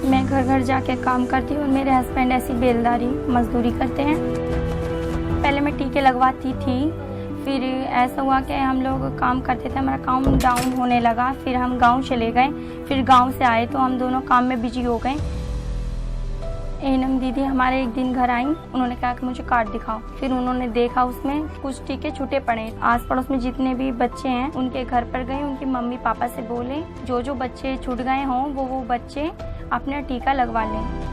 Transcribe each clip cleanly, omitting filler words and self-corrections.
मैं घर घर जाके काम करती हूँ और मेरे हस्बैंड ऐसी बेलदारी मजदूरी करते हैं। पहले मैं टीके लगवाती थी, फिर ऐसा हुआ कि हम लोग काम करते थे, हमारा काम डाउन होने लगा, फिर हम गांव चले गए। फिर गांव से आए तो हम दोनों काम में बिजी हो गए। एनम दीदी हमारे एक दिन घर आई, उन्होंने कहा कि मुझे कार्ड दिखाओ। फिर उन्होंने देखा उसमें कुछ टीके छूटे पड़े। आस पड़ोस में जितने भी बच्चे हैं उनके घर पर गए, उनके मम्मी पापा से बोले जो जो बच्चे छूट गए हों वो बच्चे अपना टीका लगवा लें।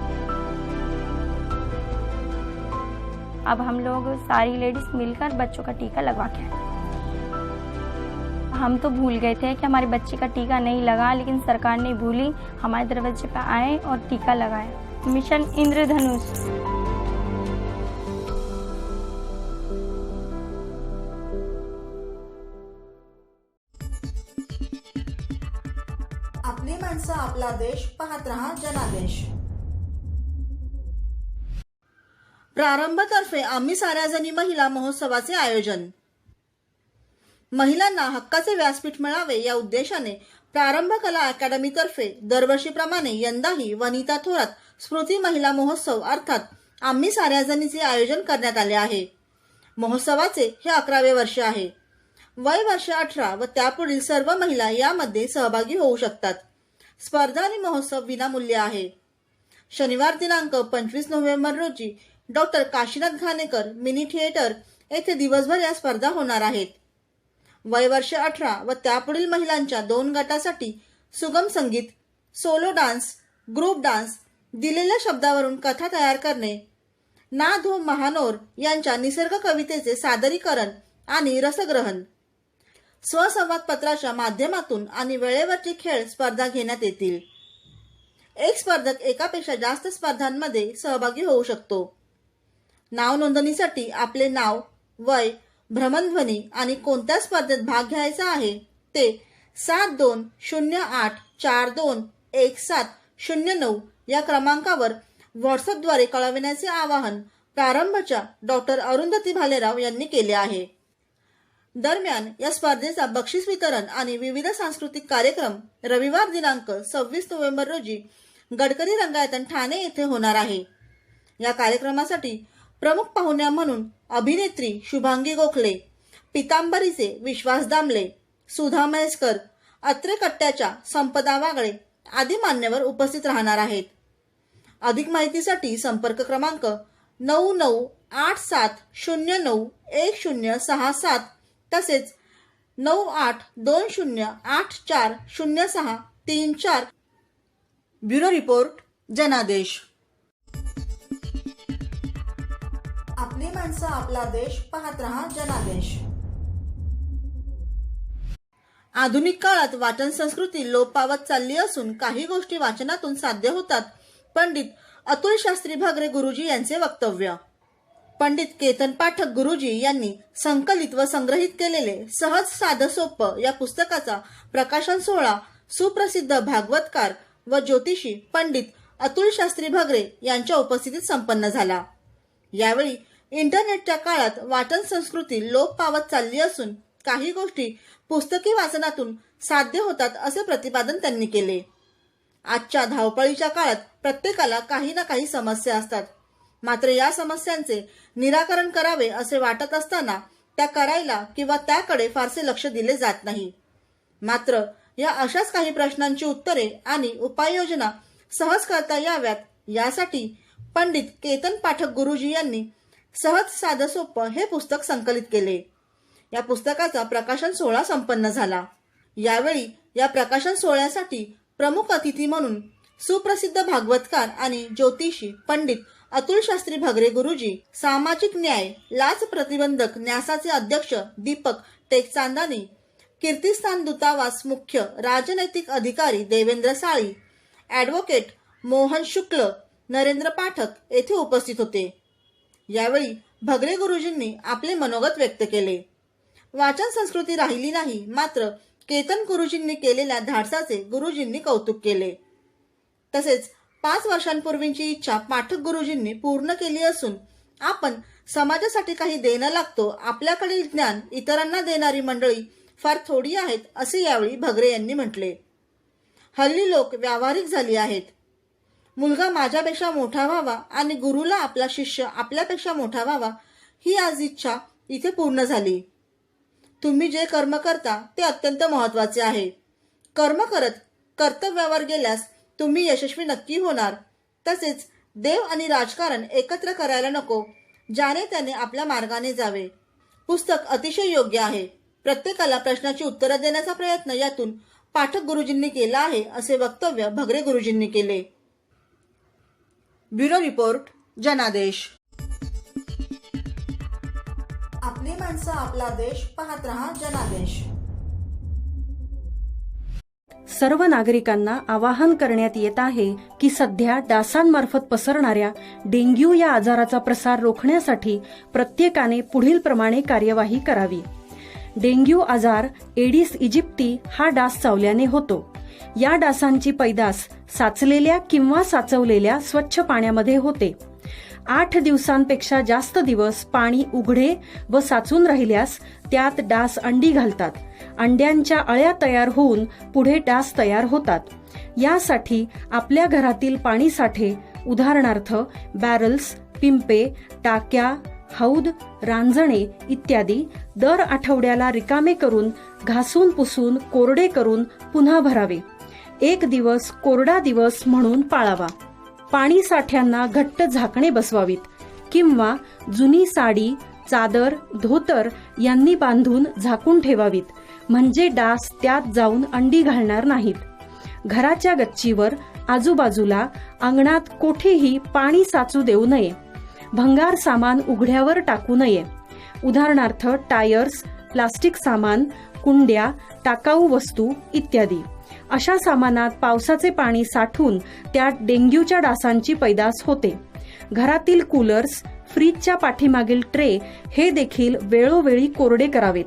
अब हम लोग सारी लेडीज मिलकर बच्चों का टीका लगवा के आए। हम तो भूल गए थे कि हमारे बच्चे का टीका नहीं लगा, लेकिन सरकार ने भूली, हमारे दरवाजे पर आए और टीका लगाया। मिशन इंद्रधनुष। आपली माणसं, आपला देश, पाहत रहा जनादेश। प्रारंभतर्फे आम्ही साऱ्या जणी महिला महोत्सवाचे आयोजन। महिलांना हक्काचे व्यासपीठ मिळावे या उद्देशाने प्रारंभ कला अकॅडमीतर्फे दरवर्षीप्रमाणे यंदाही वनिता थोरात स्मृती महिला महोत्सव अर्थात आम्ही साऱ्या जणीचे आयोजन करण्यात आले आहे। महोत्सवाचे हे 11वे वर्ष आहे। वय वर्ष 18 व त्यापुढील सर्व महिला यामध्ये सहभागी होऊ शकतात। स्पर्धा आणि महोत्सव विनामूल्य आहे। शनिवार दिनांक 25 नोव्हेंबर रोजी doctor Kashinath Ghanekar mini theatre येथे दिवसभर या स्पर्धा होणार आहेत। वय वर्ष 18 व त्यापुढील महिलांच्या 2 गटासाठी सुगम संगीत, सोलो डान्स, ग्रुप डान्स, दिलेल्या शब्दावरून कथा तयार करणे, ना धो महानोर यांच्या निसर्ग कवितेचे सादरीकरण आणि रसग्रहण, स्वसंवाद पत्राच्या माध्यमातून आणि वेळेवरची खेळ स्पर्धा घेण्यात येतील। एक स्पर्धक एकापेक्षा जास्त स्पर्धांमध्ये सहभागी होऊ शकतो। नाव नोंदणीसाठी आपले नाव, वय, भ्रमणध्वनी आणि कोणत्या स्पर्धेत भाग घ्यायचा आहे ते 7208421709 या क्रमांकावर व्हॉट्सअपद्वारे कळविण्याचे आवाहन प्रारंभच्या डॉक्टर अरुंधती भालेराव यांनी केले आहे। दरम्यान या स्पर्धेचा बक्षीस वितरण आणि विविध सांस्कृतिक कार्यक्रम रविवार दिनांक 26 नोव्हेंबर रोजी गडकरी रंगायतन ठाणे येथे होणार आहे। या कार्यक्रमासाठी प्रमुख पाहुण्या म्हणून अभिनेत्री शुभांगी गोखले, पितांबरीचे विश्वास दामले, सुधा म्हैसकर, अत्रे कट्ट्याच्या संपदा वागळे आदी मान्यवर उपस्थित राहणार आहेत। अधिक माहितीसाठी संपर्क क्रमांक 9887091067 तसेच 9820840634। ब्युरो रिपोर्ट जनादेश। आपली माणसं, आपला देश, पाहत रहा जनादेश। आधुनिक काळात वाचन संस्कृती लोप पावत चालली असून काही गोष्टी वाचनातून साध्य होतात। पंडित अतुल शास्त्री भागरे गुरुजी यांचे वक्तव्य। पंडित केतन पाठक गुरुजी यांनी संकलित व संग्रहित केलेले सहज साधं सोपं या पुस्तकाचा प्रकाशन सोहळा सुप्रसिद्ध भागवतकार व ज्योतिषी पंडित अतुल शास्त्री भागरे यांच्या उपस्थितीत संपन्न झाला। यावेळी इंटरनेटच्या काळात वाचन संस्कृती लोप पावत चालली असून काही गोष्टी पुस्तकी वाचनातून साध्य होतात असे प्रतिपादन त्यांनी केले। आजच्या धावपळीच्या काळात प्रत्येकाला काही ना काही समस्या असतात, मात्र या समस्यांचे निराकरण करावे असे वाटत असताना त्या करायला किंवा त्याकडे फारसे लक्ष दिले जात नाही। मात्र या अशाच काही प्रश्नांची उत्तरे आणि उपाययोजना सहज करता याव्यात यासाठी पंडित केतन पाठक गुरुजी यांनी सहज साधं सोपं हे पुस्तक संकलित केले। या पुस्तकाचा प्रकाशन सोहळा संपन्न झाला। यावेळी या प्रकाशन सोहळ्यासाठी प्रमुख अतिथी म्हणून सुप्रसिद्ध भागवतकार आणि ज्योतिषी पंडित अतुल शास्त्री भागरे गुरुजी, सामाजिक न्याय लाच प्रतिबंधक न्यासाचे अध्यक्ष दीपक टेकचांदानी, कीर्तिस्थान दूतावास मुख्य राजनैतिक अधिकारी देवेंद्र साळी, ॲडव्होकेट मोहन शुक्ल, नरेंद्र पाठक येथे उपस्थित होते। यावेळी भगरे गुरुजींनी आपले मनोगत व्यक्त केले. वाचन संस्कृती राहिली नाही, मात्र केतन गुरुजींनी केलेल्या धाडसाचे गुरुजींनी कौतुक केले. तसेच 5 वर्षांपूर्वीची इच्छा पाठक गुरुजींनी पूर्ण केली असून आपण समाजासाठी काही देणं लागतो, आपल्याकडील ज्ञान इतरांना देणारी मंडळी फार थोडी आहेत, असे यावेळी भगरे यांनी म्हटले. हल्ली लोक व्यावहारिक झाली आहेत. मुलगा माझ्यापेक्षा मोठा व्हावा आणि गुरुला आपला शिष्य आपल्यापेक्षा मोठा व्हावा, ही आज इच्छा इथे पूर्ण झाली. तुम्ही जे कर्म करता ते अत्यंत महत्त्वाचे आहे. कर्म करत कर्तव्यावर गेल्यास तुम्ही यशस्वी नक्की होणार. तसेच देव आणि राजकारण एकत्र करायला नको, ज्याने त्याने आपल्या मार्गाने जावे. पुस्तक अतिशय योग्य आहे. प्रत्येकाला प्रश्नाची उत्तरं देण्याचा प्रयत्न यातून पाठक गुरुजींनी केला आहे, असे वक्तव्य भगरे गुरुजींनी केले. ब्युरो रिपोर्ट, जनादेश. आपली माणसं, आपला देश, पाहत रहा जनादेश. सर्व नागरिकांना आवाहन करण्यात येत आहे की सध्या डासांमार्फत पसरणाऱ्या डेंग्यू या आजाराचा प्रसार रोखण्यासाठी प्रत्येकाने पुढील प्रमाणे कार्यवाही करावी. डेंग्यू आजार एडिस इजिप्ती हा डास चावल्याने होतो. या डासांची पैदास साचलेल्या किंवा साचवलेल्या स्वच्छ पाण्यामध्ये होते. 8 दिवसांपेक्षा जास्त दिवस पाणी उघडे व साचून राहिल्यास त्यात डास अंडी घालतात. अंड्यांच्या अळ्या तयार होऊन पुढे डास तयार होतात. यासाठी आपल्या घरातील पाणी साठे, उदाहरणार्थ बॅरल्स, पिंपे, टाक्या, हौद, रांजणे इत्यादी दर आठवड्याला रिकामे करून घासून पुसून कोरडे करून पुन्हा भरावे. 1 दिवस कोरडा दिवस म्हणून पाळावा. पाणी साठ्यांना घट्ट झाकणे बसवावीत किंवा जुनी साडी, चादर, धोतर यांनी बांधून झाकून ठेवावीत, म्हणजे डास त्यात जाऊन अंडी घालणार नाहीत. घराच्या गच्चीवर, आजूबाजूला, अंगणात कोठेही पाणी साचू देऊ नये. भंगार सामान उघड्यावर टाकू नये. उदाहरणार्थ टायर्स, प्लास्टिक सामान, कुंड्या, टाकाऊ वस्तू इत्यादी. अशा सामानात पावसाचे पाणी साठून त्यात डेंग्यूच्या डासांची पैदास होते. घरातील कूलर्स, फ्रीजच्या पाठीमागील ट्रे हे देखील वेळोवेळी कोरडे करावेत.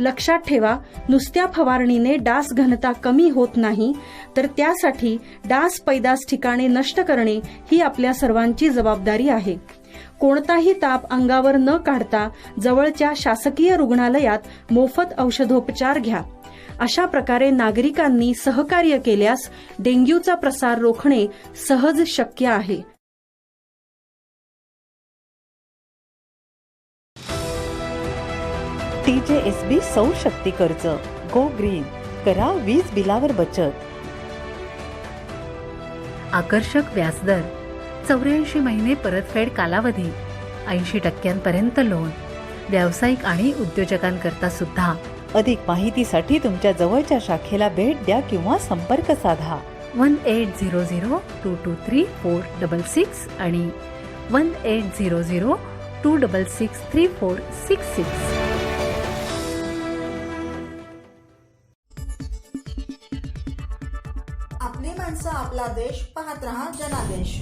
लक्षात ठेवा, नुसत्या फवारणीने डास घनता कमी होत नाही, तर त्यासाठी डास पैदास ठिकाणे नष्ट करणे ही आपल्या सर्वांची जबाबदारी आहे. कोणताही ताप अंगावर न काढता जवळच्या शासकीय रुग्णालयात मोफत औषधोपचार घ्या. अशा प्रकारे नागरिकांनी सहकार्य केल्यास डेंग्यूचा प्रसार रोखणे सहज शक्य आहे. TJSB सौर शक्ती कर्ज, गो ग्रीन, करा वीज बिलावर बचत. आकर्षक व्याजदर, 84 महिने परतफेड कालावधी, 80% लोन, व्यावसायिक आणि उद्योजकांकरता सुद्धा. अधिक माहितीसाठी तुमच्या जवळच्या शाखेला भेट द्या किंवा संपर्क साधा. 1800-223-466 आणि 1800-266-3466. आपली माणसं, आपला देश, पाहत रहा जनादेश.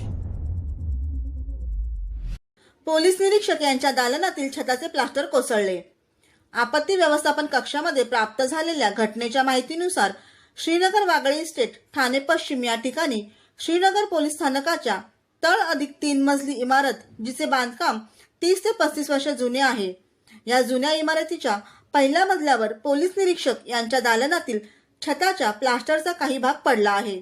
पोलीस निरीक्षक यांच्या दालनातील छताचे प्लास्टर कोसळले. आपत्ती व्यवस्थापन कक्षामध्ये प्राप्त झालेल्या घटनेच्या माहितीनुसार श्रीनगर वागळे इस्टेट, ठाणे पश्चिम या ठिकाणी श्रीनगर पोलीस स्थानकाच्या तळ+3 मजली इमारत, जिचे बांधकाम 30 ते 35 वर्ष जुने आहे. या जुन्या इमारतीच्या पहिल्या मजल्यावर पोलीस निरीक्षक यांच्या दालनातील छताच्या प्लास्टरचा काही भाग पडला आहे.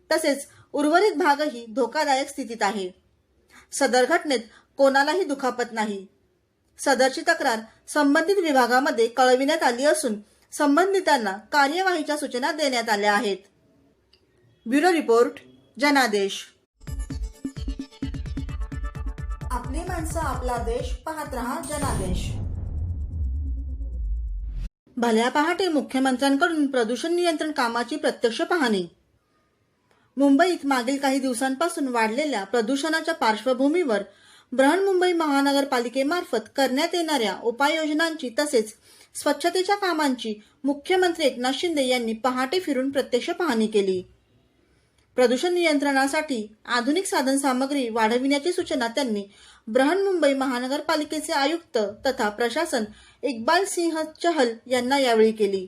तसेच उर्वरित भागही धोकादायक स्थितीत आहे. सदर घटनेत कोणालाही दुखापत नाही. सदरची तक्रार संबंधित विभागामध्ये कळविण्यात आली असून संबंधितांना कार्यवाहीच्या सूचना देण्यात आल्या आहेत. ब्युरो रिपोर्ट, जनादेश. आपली माणसं, आपला देश, पाहत रहा जनादेश. भल्या पहाटे मुख्यमंत्र्यांकडून प्रदूषण नियंत्रण कामाची प्रत्यक्ष पाहणी. मुंबईत मागील काही दिवसांपासून वाढलेल्या प्रदूषणाच्या पार्श्वभूमीवर बृहन्मुंबई महानगरपालिकेमार्फत करण्यात येणाऱ्या उपाययोजनांची तसेच स्वच्छतेच्या कामांची मुख्यमंत्री एकनाथ शिंदे यांनी पहाटे फिरून प्रत्यक्ष पाहणी केली. प्रदूषण नियंत्रणासाठी आधुनिक साधनसामग्री वाढविण्याची सूचना त्यांनी बृहन्मुंबई महानगरपालिकेचे आयुक्त तथा प्रशासन इक्बाल सिंह चहल यांना यावेळी केली.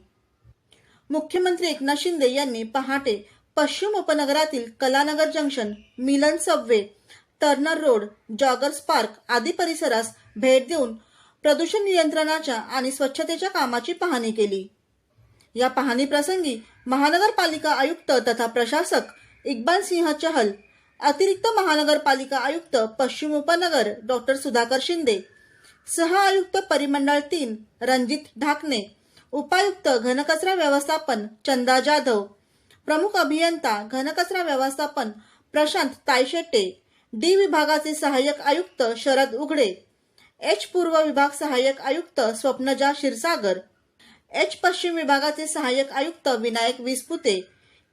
मुख्यमंत्री एकनाथ शिंदे यांनी पहाटे पश्चिम उपनगरातील Kalanagar junction, Milan subway, Turner road, joggers park आदी परिसरास भेट देऊन प्रदूषण नियंत्रणाच्या आणि स्वच्छतेच्या कामाची पाहणी केली. या पाहणी प्रसंगी महानगरपालिका आयुक्त तथा प्रशासक इक्बाल सिंह चहल, अतिरिक्त महानगरपालिका आयुक्त पश्चिम उपनगर डॉक्टर सुधाकर शिंदे, सह आयुक्त परिमंडळ 3 रणजित ढाकणे, उपायुक्त घनकचरा व्यवस्थापन चंदा जाधव, प्रमुख अभियंता घनकचरा व्यवस्थापन प्रशांत तायशेट्टे, डी विभागाचे सहाय्यक आयुक्त शरद उघडे, एच पूर्व विभाग सहाय्यक आयुक्त स्वप्नजा क्षीरसागर, एच पश्चिम विभागाचे सहाय्यक आयुक्त विनायक विसपुते,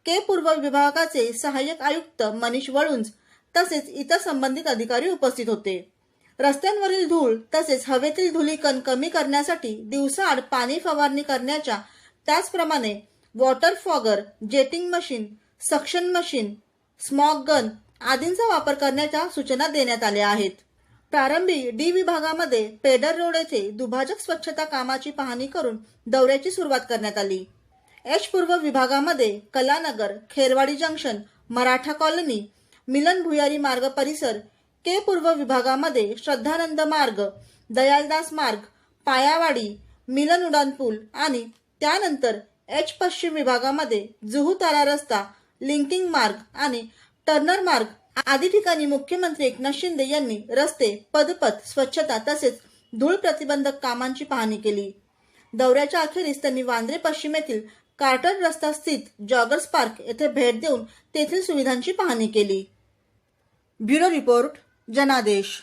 के पूर्व विभागाचे सहाय्यक आयुक्त मनीष वळुंज तसेच इतर संबंधित अधिकारी उपस्थित होते. रस्त्यांवरील धूळ तसेच हवेतील धुलीकण कमी करण्यासाठी दिवसाआड पाणी फवारणी करण्याच्या, त्याचप्रमाणे water fogger, jetting machine, suction machine, smog gun आदींचा वापर करण्याच्या सूचना देण्यात आल्या आहेत. प्रारंभी डी विभागामध्ये पेडर रोड येथे दुभाजक स्वच्छता कामाची पाहणी करून दौऱ्याची सुरुवात करण्यात आली. एच पूर्व विभागामध्ये कलानगर, खेरवाडी जंक्शन, मराठा कॉलनी, मिलन भुयारी मार्ग परिसर, के पूर्व विभागामध्ये श्रद्धानंद मार्ग, दयालदास मार्ग, पायावाडी, मिलन उडान पूल आणि त्यानंतर एच पश्चिम विभागामध्ये जुहू तारा रस्ता, लिंकिंग मार्ग आणि टर्नर मार्ग आदी ठिकाणी मुख्यमंत्री एकनाथ शिंदे यांनी रस्ते, पदपथ, स्वच्छता तसेच धूळ प्रतिबंधक कामांची पाहणी केली. दौऱ्याच्या अखेरीस त्यांनी वांद्रे पश्चिम येथील कार्टर रस्ता स्थित जॉगर्स पार्क येथे भेट देऊन तेथील सुविधांची पाहणी केली. ब्युरो रिपोर्ट, जनादेश.